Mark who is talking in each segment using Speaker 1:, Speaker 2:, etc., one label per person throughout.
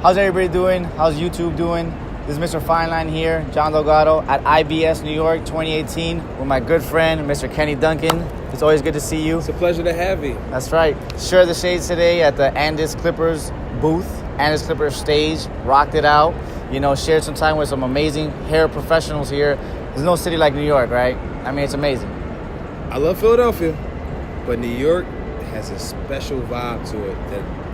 Speaker 1: How's everybody doing? How's YouTube doing? This is Mr. Fineline here, John Delgado at IBS New York 2018 with my good friend, Mr. Kenny Duncan. It's always good to see you.
Speaker 2: It's a pleasure to have you.
Speaker 1: That's right. Share the shades today at the Andis Clippers booth, Andis Clippers stage, rocked it out. You know, shared some time with some amazing hair professionals here. There's no city like New York, right? I mean, it's amazing.
Speaker 2: I love Philadelphia, but New York has a special vibe to it that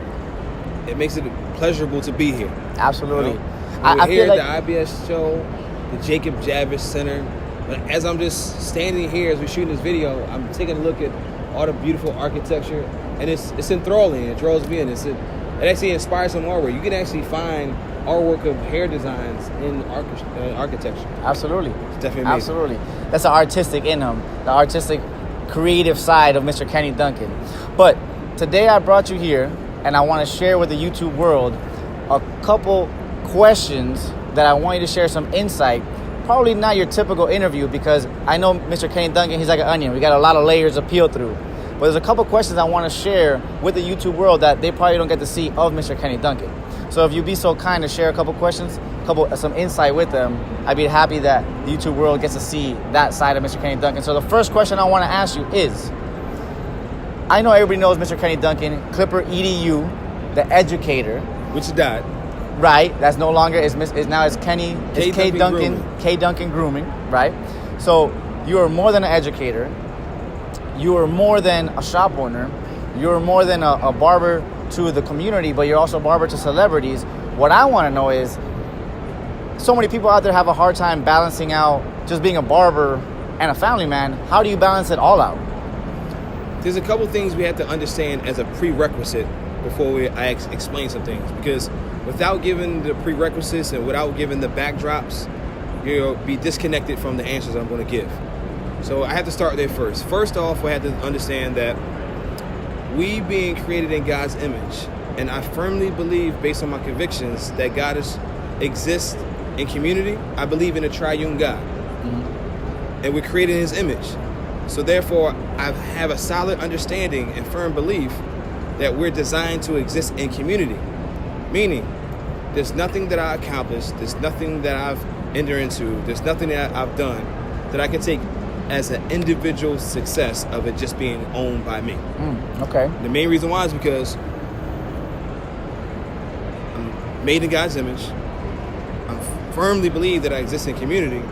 Speaker 2: it makes it pleasurable to be here.
Speaker 1: Absolutely.
Speaker 2: You know?
Speaker 1: I
Speaker 2: We're here
Speaker 1: feel like
Speaker 2: at the IBS show, the Jacob Javits Center. But as I'm just standing here as we're shooting this video, I'm taking a look at all the beautiful architecture, and it's enthralling. It draws me in. It actually inspires some artwork. You can actually find artwork of hair designs in architecture.
Speaker 1: Absolutely.
Speaker 2: It's definitely amazing.
Speaker 1: Absolutely. That's the artistic in him, the artistic, creative side of Mr. Kenny Duncan. But today I brought you here, and I want to share with the YouTube world a couple questions that I want you to share some insight. Probably not your typical interview, because I know Mr. Kenny Duncan, he's like an onion. We got a lot of layers to peel through. But there's a couple questions I want to share with the YouTube world that they probably don't get to see of Mr. Kenny Duncan. So if you'd be so kind to share a couple questions, some insight with them, I'd be happy that the YouTube world gets to see that side of Mr. Kenny Duncan. So the first question I want to ask you is, I know everybody knows Mr. Kenny Duncan, Clipper EDU, the educator.
Speaker 2: Which died.
Speaker 1: Right, that's no longer, it's Kenny, it's K Duncan Grooming, right? So you are more than an educator, you are more than a shop owner, you're more than a barber to the community, but you're also a barber to celebrities. What I want to know is, so many people out there have a hard time balancing out just being a barber and a family man. How do you balance it all out?
Speaker 2: There's a couple things we have to understand as a prerequisite before I explain some things, because without giving the prerequisites and without giving the backdrops, you'll be disconnected from the answers I'm going to give. So I have to start there first. First off, we have to understand that we being created in God's image, and I firmly believe, based on my convictions, that God exists in community. I believe in a triune God, and we're created in His image. So therefore, I have a solid understanding and firm belief that we're designed to exist in community. Meaning, there's nothing that I accomplished, there's nothing that I've entered into, there's nothing that I've done that I can take as an individual success of it just being owned by me.
Speaker 1: Okay.
Speaker 2: The main reason why is because I'm made in God's image. I firmly believe that I exist in community.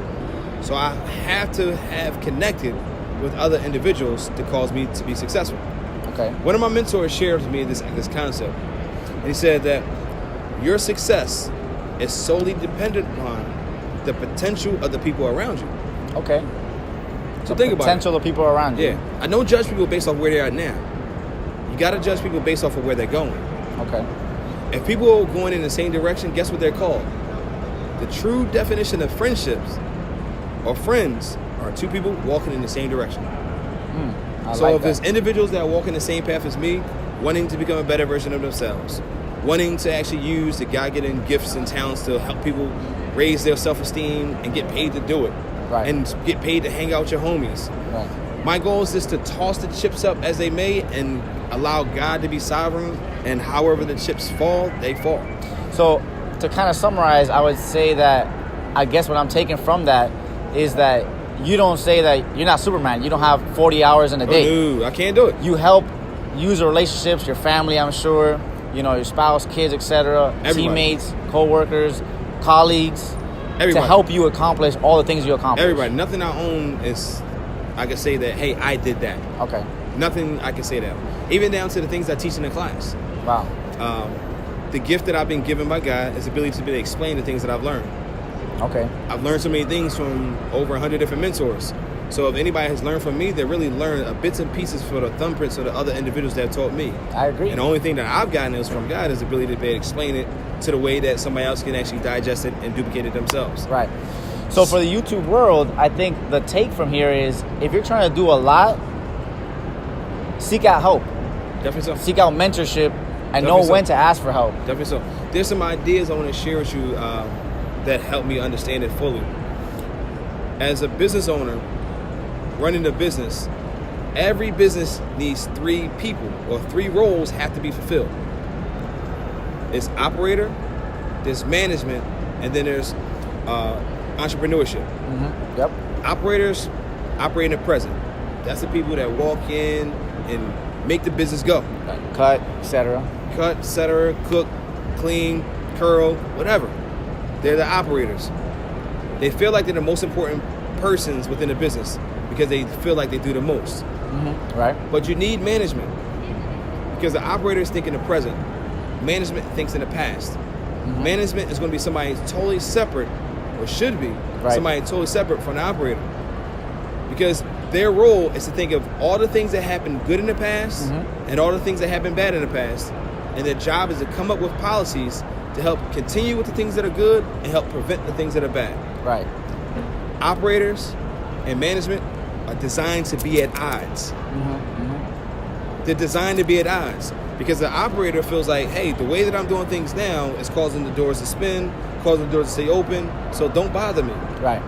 Speaker 2: So I have to have connected with other individuals to cause me to be successful.
Speaker 1: Okay.
Speaker 2: One of my mentors shared with me this concept. And he said that your success is solely dependent upon the potential of the people around you.
Speaker 1: Okay.
Speaker 2: So think about it.
Speaker 1: Potential of people around you.
Speaker 2: Yeah. I don't judge people based off where they are now. You got to judge people based off of where they're going.
Speaker 1: Okay.
Speaker 2: If people are going in the same direction, guess what they're called? The true definition of friendships or friends are two people walking in the same direction. If there's individuals that are walking the same path as me, wanting to become a better version of themselves, wanting to actually use the God-given gifts and talents to help people raise their self-esteem and get paid to do it,
Speaker 1: right,
Speaker 2: and get paid to hang out with your homies.
Speaker 1: Right.
Speaker 2: My goal is just to toss the chips up as they may and allow God to be sovereign, and however the chips fall, they fall. So
Speaker 1: to kind of summarize, I would say that, I guess what I'm taking from that is that you don't say that you're not Superman. You don't have 40 hours in a day.
Speaker 2: No, I can't do it.
Speaker 1: You help user relationships, your family, I'm sure, you know, your spouse, kids, etc., teammates, co-workers, colleagues, everybody, to help you accomplish all the things you accomplish.
Speaker 2: Everybody. Nothing I own is, I can say that, hey, I did that.
Speaker 1: Okay.
Speaker 2: Nothing I can say that. Even down to the things I teach in the class.
Speaker 1: Wow.
Speaker 2: The gift that I've been given by God is the ability to be able to explain the things that I've learned.
Speaker 1: Okay.
Speaker 2: I've learned so many things from over 100 different mentors. So if anybody has learned from me, they really learned bits and pieces for the thumbprints of the other individuals that have taught me.
Speaker 1: I agree.
Speaker 2: And the only thing that I've gotten is from God is the ability to be able to explain it to the way that somebody else can actually digest it and duplicate it themselves.
Speaker 1: Right. So for the YouTube world, I think the take from here is, if you're trying to do a lot, seek out help.
Speaker 2: Definitely so.
Speaker 1: Seek out mentorship and
Speaker 2: Definitely
Speaker 1: know when to ask for help.
Speaker 2: Definitely so. There's some ideas I want to share with you that help me understand it fully. As a business owner, running a business, every business needs 3 people, or 3 roles have to be fulfilled. It's operator, there's management, and then there's entrepreneurship.
Speaker 1: Yep.
Speaker 2: Operators operate in the present. That's the people that walk in and make the business go.
Speaker 1: Cut, etc.
Speaker 2: Cut, etc., cook, clean, curl, whatever. They're the operators. They feel like they're the most important persons within the business because they feel like they do the most.
Speaker 1: Right.
Speaker 2: But you need management because the operators think in the present. Management thinks in the past. Management is going to be somebody totally separate, or should be somebody totally separate from the operator, because their role is to think of all the things that happened good in the past and all the things that happened bad in the past, and their job is to come up with policies to help continue with the things that are good and help prevent the things that are bad.
Speaker 1: Right.
Speaker 2: Operators and management are designed to be at odds. They're designed to be at odds because the operator feels like, hey, the way that I'm doing things now is causing the doors to spin, causing the doors to stay open, so don't bother me.
Speaker 1: Right.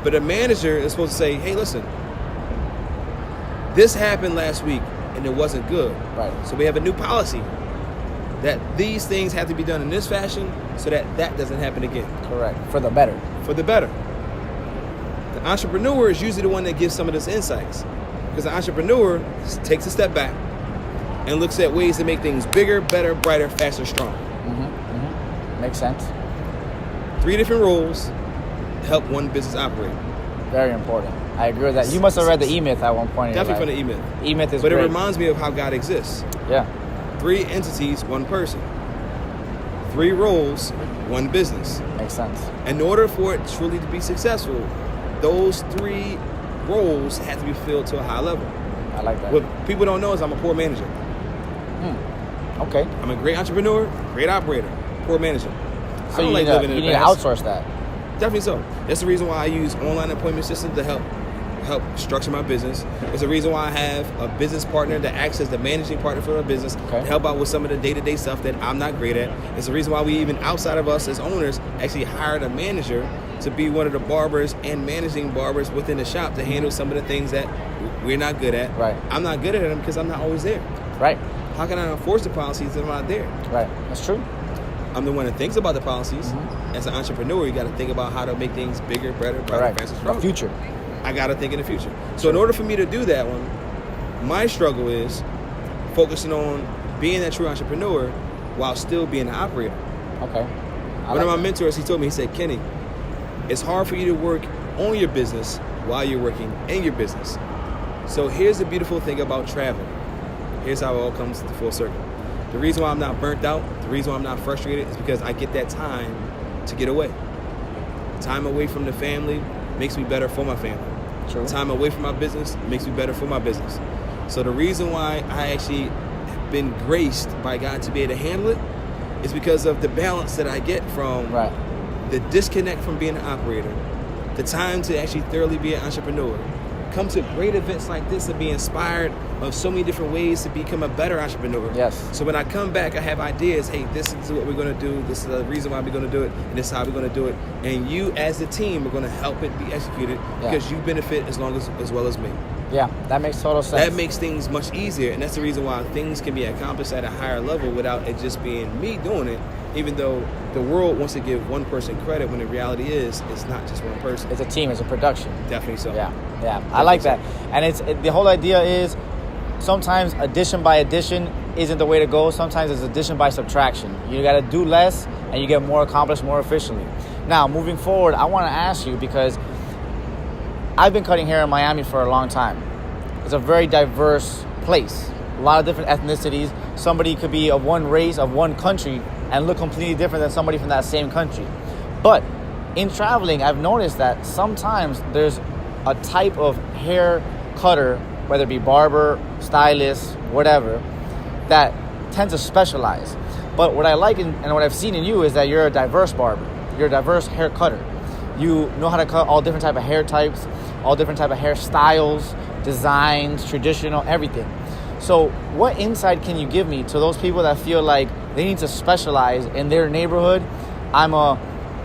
Speaker 2: But a manager is supposed to say, hey, listen, this happened last week and it wasn't good.
Speaker 1: Right.
Speaker 2: So we have a new policy that these things have to be done in this fashion so that that doesn't happen again.
Speaker 1: Correct. For the better.
Speaker 2: For the better. The entrepreneur is usually the one that gives some of those insights, because the entrepreneur takes a step back and looks at ways to make things bigger, better, brighter, faster, stronger.
Speaker 1: Makes sense.
Speaker 2: 3 different roles to help one business operate.
Speaker 1: Very important. I agree with that. You must have read the E-Myth at one point.
Speaker 2: Definitely from the E-Myth.
Speaker 1: E-Myth is
Speaker 2: But
Speaker 1: great.
Speaker 2: it reminds me of how God exists.
Speaker 1: Yeah.
Speaker 2: 3 entities, 1 person. 3 roles, 1 business.
Speaker 1: Makes sense.
Speaker 2: In order for it truly to be successful, those 3 roles have to be filled to a high level.
Speaker 1: I like that.
Speaker 2: What people don't know is I'm a poor manager.
Speaker 1: Okay.
Speaker 2: I'm a great entrepreneur, great operator, poor manager.
Speaker 1: So you need to outsource that.
Speaker 2: Definitely so. That's the reason why I use online appointment systems to help structure my business. It's the reason why I have a business partner that acts as the managing partner for a business to help out with some of the day-to-day stuff that I'm not great at. It's the reason why we, even outside of us as owners, actually hired a manager to be one of the barbers and managing barbers within the shop to handle some of the things that we're not good at.
Speaker 1: Right.
Speaker 2: I'm not good at them because I'm not always there.
Speaker 1: Right.
Speaker 2: How can I enforce the policies if I'm not there?
Speaker 1: Right. That's true.
Speaker 2: I'm the one that thinks about the policies. As an entrepreneur, you got to think about how to make things bigger, better, brighter, faster, stronger.
Speaker 1: The future.
Speaker 2: I got to think in the future. So in order for me to do that one, my struggle is focusing on being that true entrepreneur while still being an operator.
Speaker 1: Okay.
Speaker 2: One of my mentors, he told me, he said, Kenny, it's hard for you to work on your business while you're working in your business. So here's the beautiful thing about traveling. Here's how it all comes to full circle. The reason why I'm not burnt out, the reason why I'm not frustrated is because I get that time to get away. Time away from the family makes me better for my family.
Speaker 1: True.
Speaker 2: Time away from my business makes me better for my business. So the reason why I actually have been graced by God to be able to handle it is because of the balance that I get from the disconnect from being an operator, the time to actually thoroughly be an entrepreneur, come to great events like this and be inspired of so many different ways to become a better entrepreneur.
Speaker 1: Yes.
Speaker 2: So when I come back, I have ideas. Hey, this is what we're going to do. This is the reason why we're going to do it. And this is how we're going to do it. And you, as a team, are going to help it be executed because you benefit as well as me.
Speaker 1: Yeah, that makes total sense.
Speaker 2: That makes things much easier. And that's the reason why things can be accomplished at a higher level without it just being me doing it, even though the world wants to give one person credit when the reality is it's not just one person.
Speaker 1: It's a team. It's a production.
Speaker 2: Definitely so.
Speaker 1: Yeah. I like that. And the whole idea is sometimes addition by addition isn't the way to go. Sometimes it's addition by subtraction. You got to do less and you get more accomplished more efficiently. Now, moving forward, I want to ask you, because I've been cutting hair in Miami for a long time. It's a very diverse place. A lot of different ethnicities. Somebody could be of one race, of one country, and look completely different than somebody from that same country. But in traveling, I've noticed that sometimes there's a type of hair cutter, whether it be barber, stylist, whatever, that tends to specialize. But what I like and what I've seen in you is that you're a diverse barber. You're a diverse hair cutter. You know how to cut all different type of hair types, all different type of hairstyles, designs, traditional, everything. So what insight can you give me to those people that feel like they need to specialize in their neighborhood? I'm a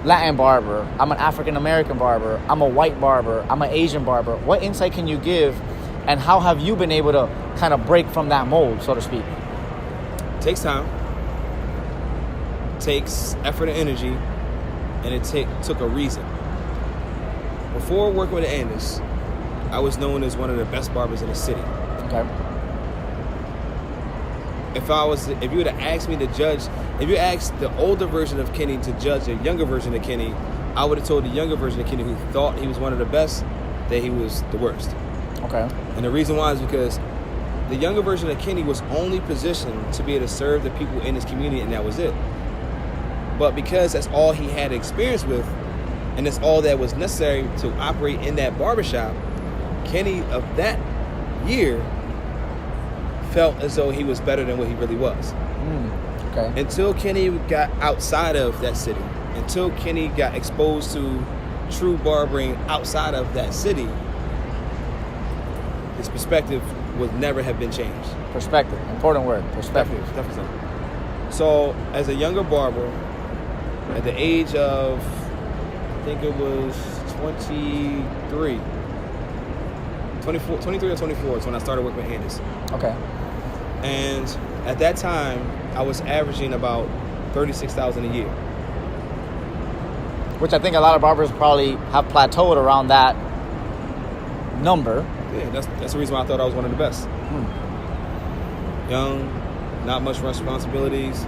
Speaker 1: Latin barber, I'm an African American barber, I'm a white barber, I'm an Asian barber. What insight can you give, and how have you been able to kind of break from that mold, so to speak?
Speaker 2: Takes time. takes effort and energy, and it took a reason. Before working with Anders, I was known as one of the best barbers in the city.
Speaker 1: Okay.
Speaker 2: If you would have asked me to judge, if you asked the older version of Kenny to judge the younger version of Kenny, I would have told the younger version of Kenny who thought he was one of the best that he was the worst.
Speaker 1: Okay.
Speaker 2: And the reason why is because the younger version of Kenny was only positioned to be able to serve the people in his community, and that was it. But because that's all he had experience with, and that's all that was necessary to operate in that barbershop, Kenny of that year felt as though he was better than what he really was.
Speaker 1: Okay.
Speaker 2: Until Kenny got outside of that city, until Kenny got exposed to true barbering outside of that city, his perspective would never have been changed.
Speaker 1: Perspective, important word, perspective.
Speaker 2: Definitely. So, as a younger barber, at the age of, I think it was 23 or 24 is when I started working with Anders.
Speaker 1: Okay.
Speaker 2: And at that time, I was averaging about $36,000 a year.
Speaker 1: Which I think a lot of barbers probably have plateaued around that number.
Speaker 2: Yeah, that's the reason why I thought I was one of the best. Young, not much responsibilities,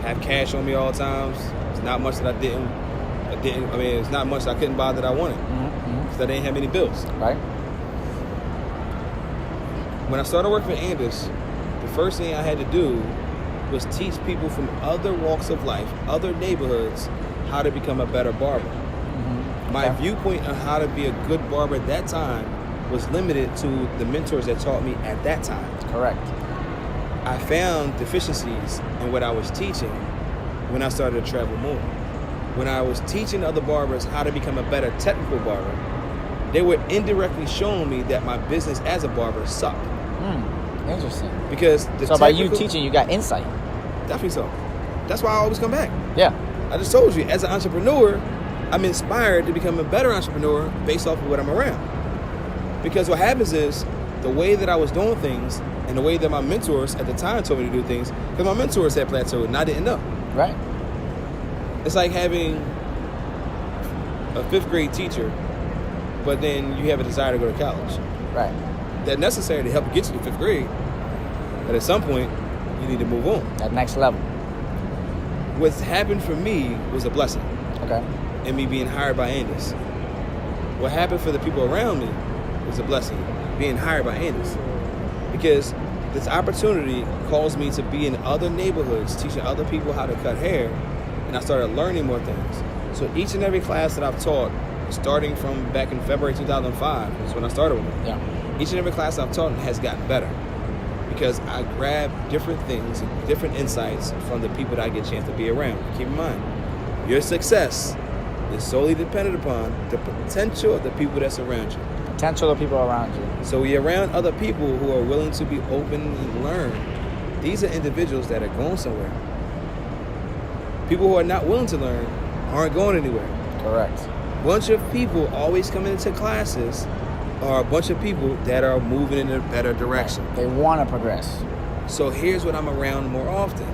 Speaker 2: have cash on me all the times. It's not much that I didn't. I mean, it's not much that I couldn't buy that I wanted because I didn't have any bills.
Speaker 1: Right.
Speaker 2: When I started working for Anders, the first thing I had to do was teach people from other walks of life, other neighborhoods, how to become a better barber. My viewpoint on how to be a good barber at that time was limited to the mentors that taught me at that time.
Speaker 1: Correct.
Speaker 2: I found deficiencies in what I was teaching when I started to travel more. When I was teaching other barbers how to become a better technical barber, they were indirectly showing me that my business as a barber sucked.
Speaker 1: Interesting.
Speaker 2: Because
Speaker 1: so by you teaching, you got insight.
Speaker 2: Definitely so. That's why I always come back.
Speaker 1: Yeah.
Speaker 2: I just told you, as an entrepreneur, I'm inspired to become a better entrepreneur based off of what I'm around. Because what happens is, the way that I was doing things and the way that my mentors at the time told me to do things, because my mentors had plateaued and I didn't know.
Speaker 1: Right.
Speaker 2: It's like having a 5th grade teacher, but then you have a desire to go to college.
Speaker 1: Right.
Speaker 2: That's necessary to help you get to the 5th grade. But at some point, you need to move on.
Speaker 1: That next level.
Speaker 2: What's happened for me was a blessing.
Speaker 1: Okay.
Speaker 2: And me being hired by Anders. What happened for the people around me was a blessing, being hired by Anders. Because this opportunity caused me to be in other neighborhoods, teaching other people how to cut hair, and I started learning more things. So each and every class that I've taught, starting from back in February 2005, is when I started with them.
Speaker 1: Yeah.
Speaker 2: Each and every class I've taught has gotten better because I grab different things, different insights from the people that I get a chance to be around. Keep in mind, your success is solely dependent upon the potential of the people that surround you.
Speaker 1: Potential of people around you.
Speaker 2: So you're around other people who are willing to be open and learn. These are individuals that are going somewhere. People who are not willing to learn aren't going anywhere.
Speaker 1: Correct.
Speaker 2: Bunch of people always coming into classes are a bunch of people that are moving in a better direction.
Speaker 1: They want to progress.
Speaker 2: So here's what I'm around more often.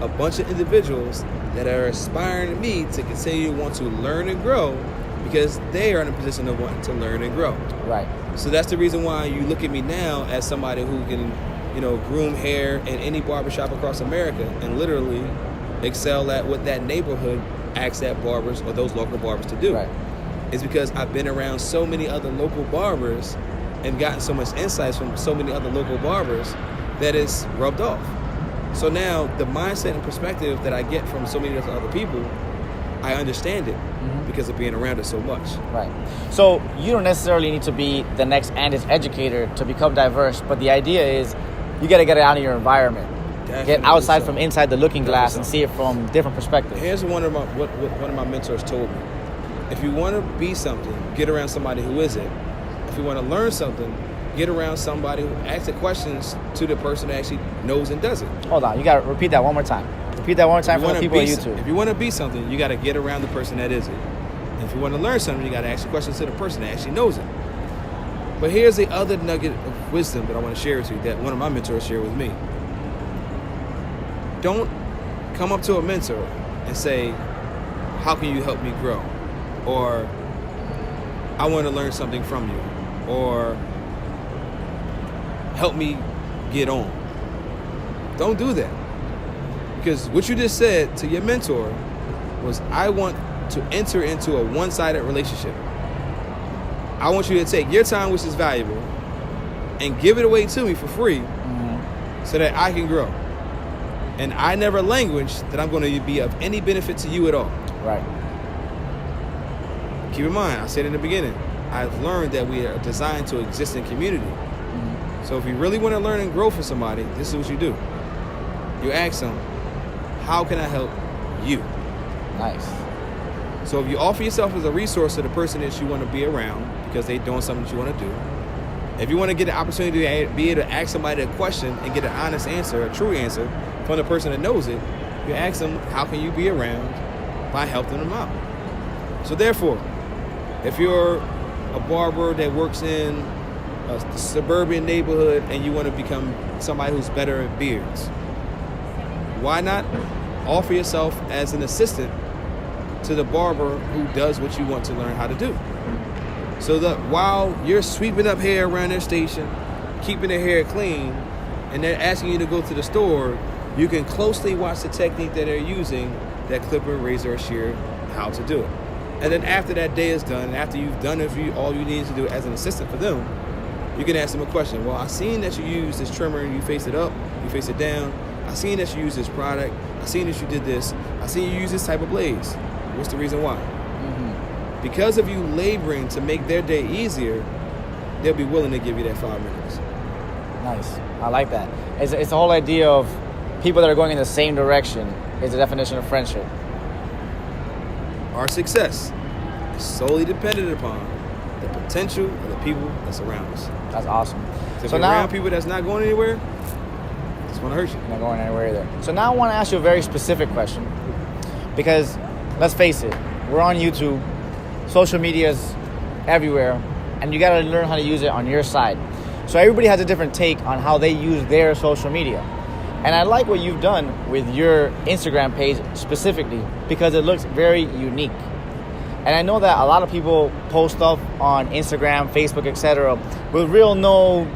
Speaker 2: A bunch of individuals that are aspiring to me to continue to want to learn and grow because they are in a position of wanting to learn and grow.
Speaker 1: Right.
Speaker 2: So that's the reason why you look at me now as somebody who can, groom hair in any barbershop across America and literally excel at what that neighborhood asks that barbers or those local barbers to do.
Speaker 1: Right.
Speaker 2: It's because I've been around so many other local barbers and gotten so much insights from so many other local barbers that it's rubbed off. So now the mindset and perspective that I get from so many other people, I understand it because of being around it so much.
Speaker 1: Right. So you don't necessarily need to be the next Anders educator to become diverse, but the idea is you got to get it out of your environment.
Speaker 2: Definitely
Speaker 1: get outside
Speaker 2: so.
Speaker 1: from inside the looking glass and
Speaker 2: so.
Speaker 1: see it from different perspectives.
Speaker 2: Here's what one of my mentors told me. If you want to be something, get around somebody who is it. If you want to learn something, get around somebody who asks the questions to the person that actually knows and does it.
Speaker 1: Hold on, you got to repeat that one more time. Repeat that one more time for the people on YouTube.
Speaker 2: If you want to be something, you got to get around the person that is it. And if you want to learn something, you got to ask the questions to the person that actually knows it. But here's the other nugget of wisdom that I want to share with you that one of my mentors shared with me. Don't come up to a mentor and say, how can you help me grow? Or I want to learn something from you. Or help me get on. Don't do that. Because what you just said to your mentor was, I want to enter into a one-sided relationship. I want you to take your time, which is valuable, and give it away to me for free so that I can grow. And I never language that I'm going to be of any benefit to you at all.
Speaker 1: Right.
Speaker 2: Keep in mind, I said in the beginning, I've learned that we are designed to exist in community. So if you really want to learn and grow for somebody, this is what you do. You ask them, how can I help you?
Speaker 1: Nice.
Speaker 2: So if you offer yourself as a resource to the person that you want to be around because they're doing something that you want to do, if you want to get the opportunity to be able to ask somebody a question and get an honest answer, a true answer from the person that knows it, you ask them, how can you be around by helping them out? So therefore, if you're a barber that works in a suburban neighborhood and you want to become somebody who's better at beards, why not offer yourself as an assistant to the barber who does what you want to learn how to do? So that while you're sweeping up hair around their station, keeping their hair clean, and they're asking you to go to the store, you can closely watch the technique that they're using, that clipper, razor, or shear, how to do it. And then after that day is done, and after you've done all you need to do as an assistant for them, you can ask them a question. Well, I seen that you use this trimmer and you face it up, you face it down. I seen that you use this product. I seen that you did this. I seen you use this type of blades. What's the reason why? Because of you laboring to make their day easier, they'll be willing to give you that 5 minutes.
Speaker 1: Nice. I like that. It's the whole idea of people that are going in the same direction is the definition of friendship.
Speaker 2: Our success is solely dependent upon the potential of the people that surround us.
Speaker 1: That's awesome.
Speaker 2: So if you're around people that's not going anywhere, it's going to hurt you.
Speaker 1: Not going anywhere either. So now I want to ask you a very specific question. Because, let's face it, we're on YouTube. Social media is everywhere. And you got to learn how to use it on your side. So everybody has a different take on how they use their social media. And I like what you've done with your Instagram page specifically because it looks very unique. And I know that a lot of people post stuff on Instagram, Facebook, etc. with real no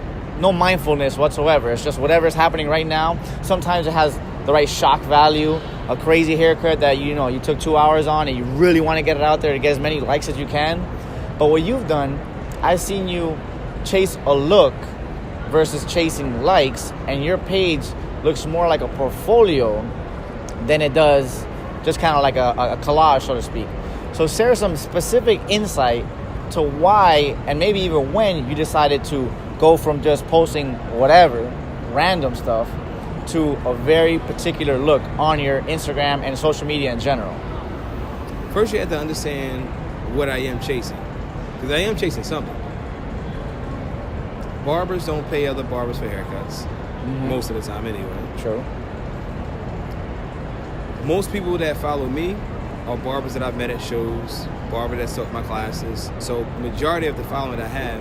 Speaker 1: mindfulness whatsoever. It's just whatever's happening right now. Sometimes it has the right shock value, a crazy haircut that you took 2 hours on and you really want to get it out there to get as many likes as you can. But what you've done, I've seen you chase a look versus chasing likes, and your page looks more like a portfolio than it does just kind of like a collage, so to speak. So share some specific insight to why and maybe even when you decided to go from just posting whatever, random stuff, to a very particular look on your Instagram and social media in general.
Speaker 2: First, you have to understand what I am chasing. Because I am chasing something. Barbers don't pay other barbers for haircuts. Most of the time anyway.
Speaker 1: True.
Speaker 2: Most people that follow me are barbers that I've met at shows, barber that taught my classes. So majority of the following I have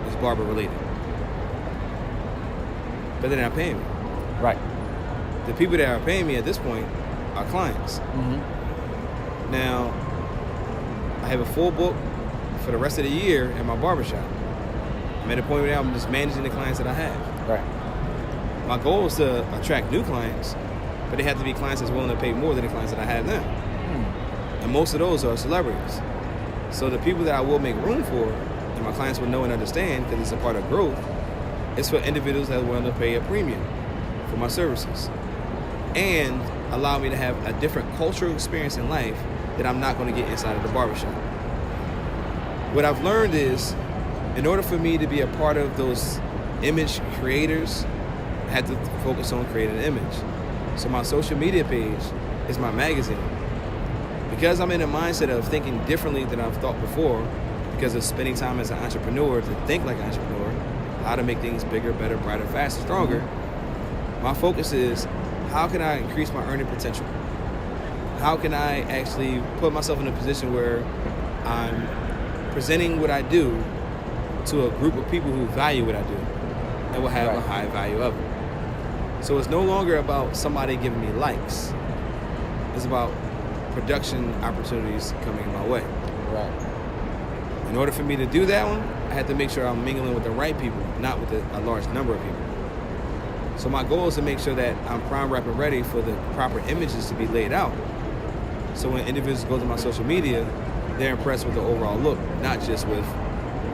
Speaker 2: is barber related. But they're not paying me.
Speaker 1: Right.
Speaker 2: The people that are paying me at this point are clients. Now, I have a full book for the rest of the year in my barbershop. I'm at a point where I'm just managing the clients that I have.
Speaker 1: Right.
Speaker 2: My goal is to attract new clients, but they have to be clients that's willing to pay more than the clients that I have now. And most of those are celebrities. So the people that I will make room for, and my clients will know and understand because it's a part of growth, it's for individuals that are willing to pay a premium for my services and allow me to have a different cultural experience in life that I'm not going to get inside of the barbershop. What I've learned is, in order for me to be a part of those image creators, I had to focus on creating an image. So my social media page is my magazine. Because I'm in a mindset of thinking differently than I've thought before, because of spending time as an entrepreneur to think like an entrepreneur, how to make things bigger, better, brighter, faster, stronger, my focus is how can I increase my earning potential? How can I actually put myself in a position where I'm presenting what I do to a group of people who value what I do and will have a high value of it. So it's no longer about somebody giving me likes. It's about production opportunities coming my way.
Speaker 1: Right.
Speaker 2: In order for me to do that one, I had to make sure I'm mingling with the right people, not with a large number of people. So my goal is to make sure that I'm prime, rep, and ready for the proper images to be laid out. So when individuals go to my social media, they're impressed with the overall look, not just with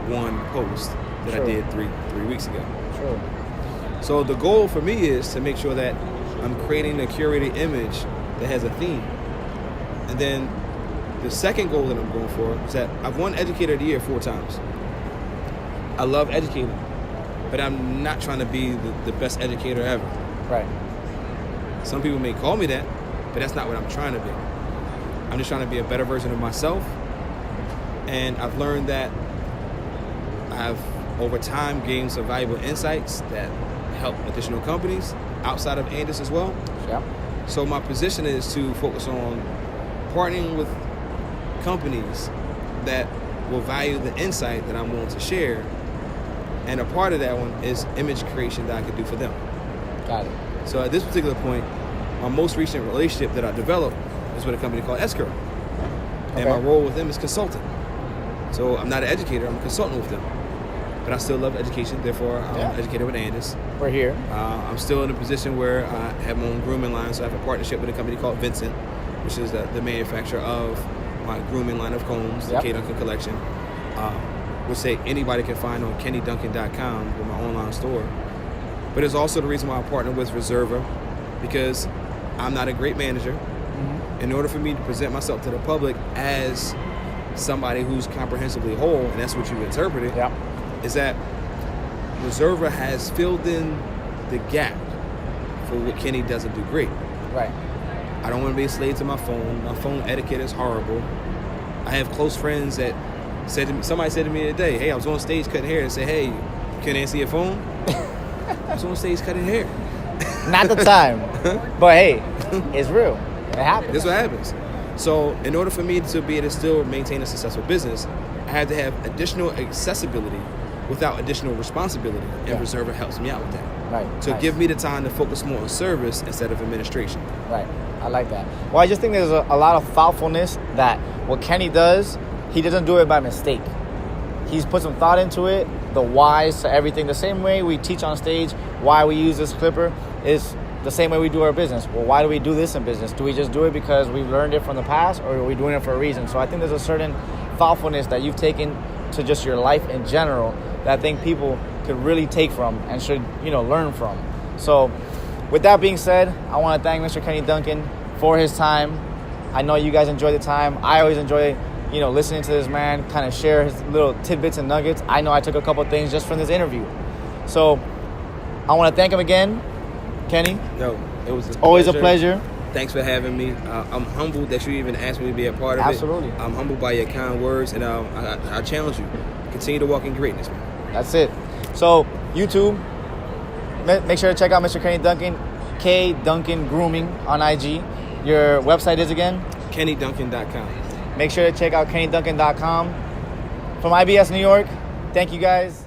Speaker 2: one post that I did three weeks ago.
Speaker 1: True.
Speaker 2: So the goal for me is to make sure that I'm creating a curated image that has a theme. And then the second goal that I'm going for is that I've won Educator of the Year 4 times. I love educating, but I'm not trying to be the best educator ever.
Speaker 1: Right.
Speaker 2: Some people may call me that, but that's not what I'm trying to be. I'm just trying to be a better version of myself. And I've learned that I've, over time, gained some valuable insights that help additional companies outside of Andis as well.
Speaker 1: Yeah.
Speaker 2: So my position is to focus on partnering with companies that will value the insight that I'm willing to share. And a part of that one is image creation that I could do for them.
Speaker 1: Got it.
Speaker 2: So at this particular point, my most recent relationship that I developed is with a company called Escrow. And my role with them is consulting. So I'm not an educator, I'm a consultant with them. But I still love education, therefore I'm an educator with Andis.
Speaker 1: We're here.
Speaker 2: I'm still in a position where I have my own grooming line, so I have a partnership with a company called Vincent, which is the manufacturer of my grooming line of combs, the K. Duncan collection, which anybody can find on KennyDuncan.com with my online store. But it's also the reason why I partner with Reserva, because I'm not a great manager. Mm-hmm. In order for me to present myself to the public as somebody who's comprehensively whole, and that's what you interpreted, is that Reserva has filled in the gap for what Kenny doesn't do great.
Speaker 1: Right.
Speaker 2: I don't want to be a slave to my phone. My phone etiquette is horrible. I have close friends that said to me, somebody said to me today, hey, I was on stage cutting hair, and said, hey, can I answer your phone? I was on stage cutting hair.
Speaker 1: Not the time. But hey, it's real. It happens.
Speaker 2: This is what happens. So in order for me to be able to still maintain a successful business, I had to have additional accessibility without additional responsibility, and Reserva helps me out with that.
Speaker 1: Right.
Speaker 2: So give me the time to focus more on service instead of administration.
Speaker 1: Right. I like that. Well, I just think there's a lot of thoughtfulness that what Kenny does, he doesn't do it by mistake. He's put some thought into it, the whys to everything. The same way we teach on stage why we use this clipper is the same way we do our business. Well, why do we do this in business? Do we just do it because we've learned it from the past, or are we doing it for a reason? So I think there's a certain thoughtfulness that you've taken to just your life in general that I think people could really take from and should, learn from. So with that being said, I want to thank Mr. Kenny Duncan for his time. I know you guys enjoy the time. I always enjoy, listening to this man kind of share his little tidbits and nuggets. I know I took a couple things just from this interview. So I want to thank him again, Kenny.
Speaker 2: No, it was
Speaker 1: always a pleasure.
Speaker 2: Thanks for having me. I'm humbled that you even asked me to be a part of
Speaker 1: Absolutely.
Speaker 2: it. I'm humbled by your kind words, and I challenge you. Continue to walk in greatness, man.
Speaker 1: That's it. So, YouTube, make sure to check out Mr. Kenny Duncan, K. Duncan Grooming on IG. Your website is again?
Speaker 2: KennyDuncan.com.
Speaker 1: Make sure to check out KennyDuncan.com. From IBS New York, thank you guys.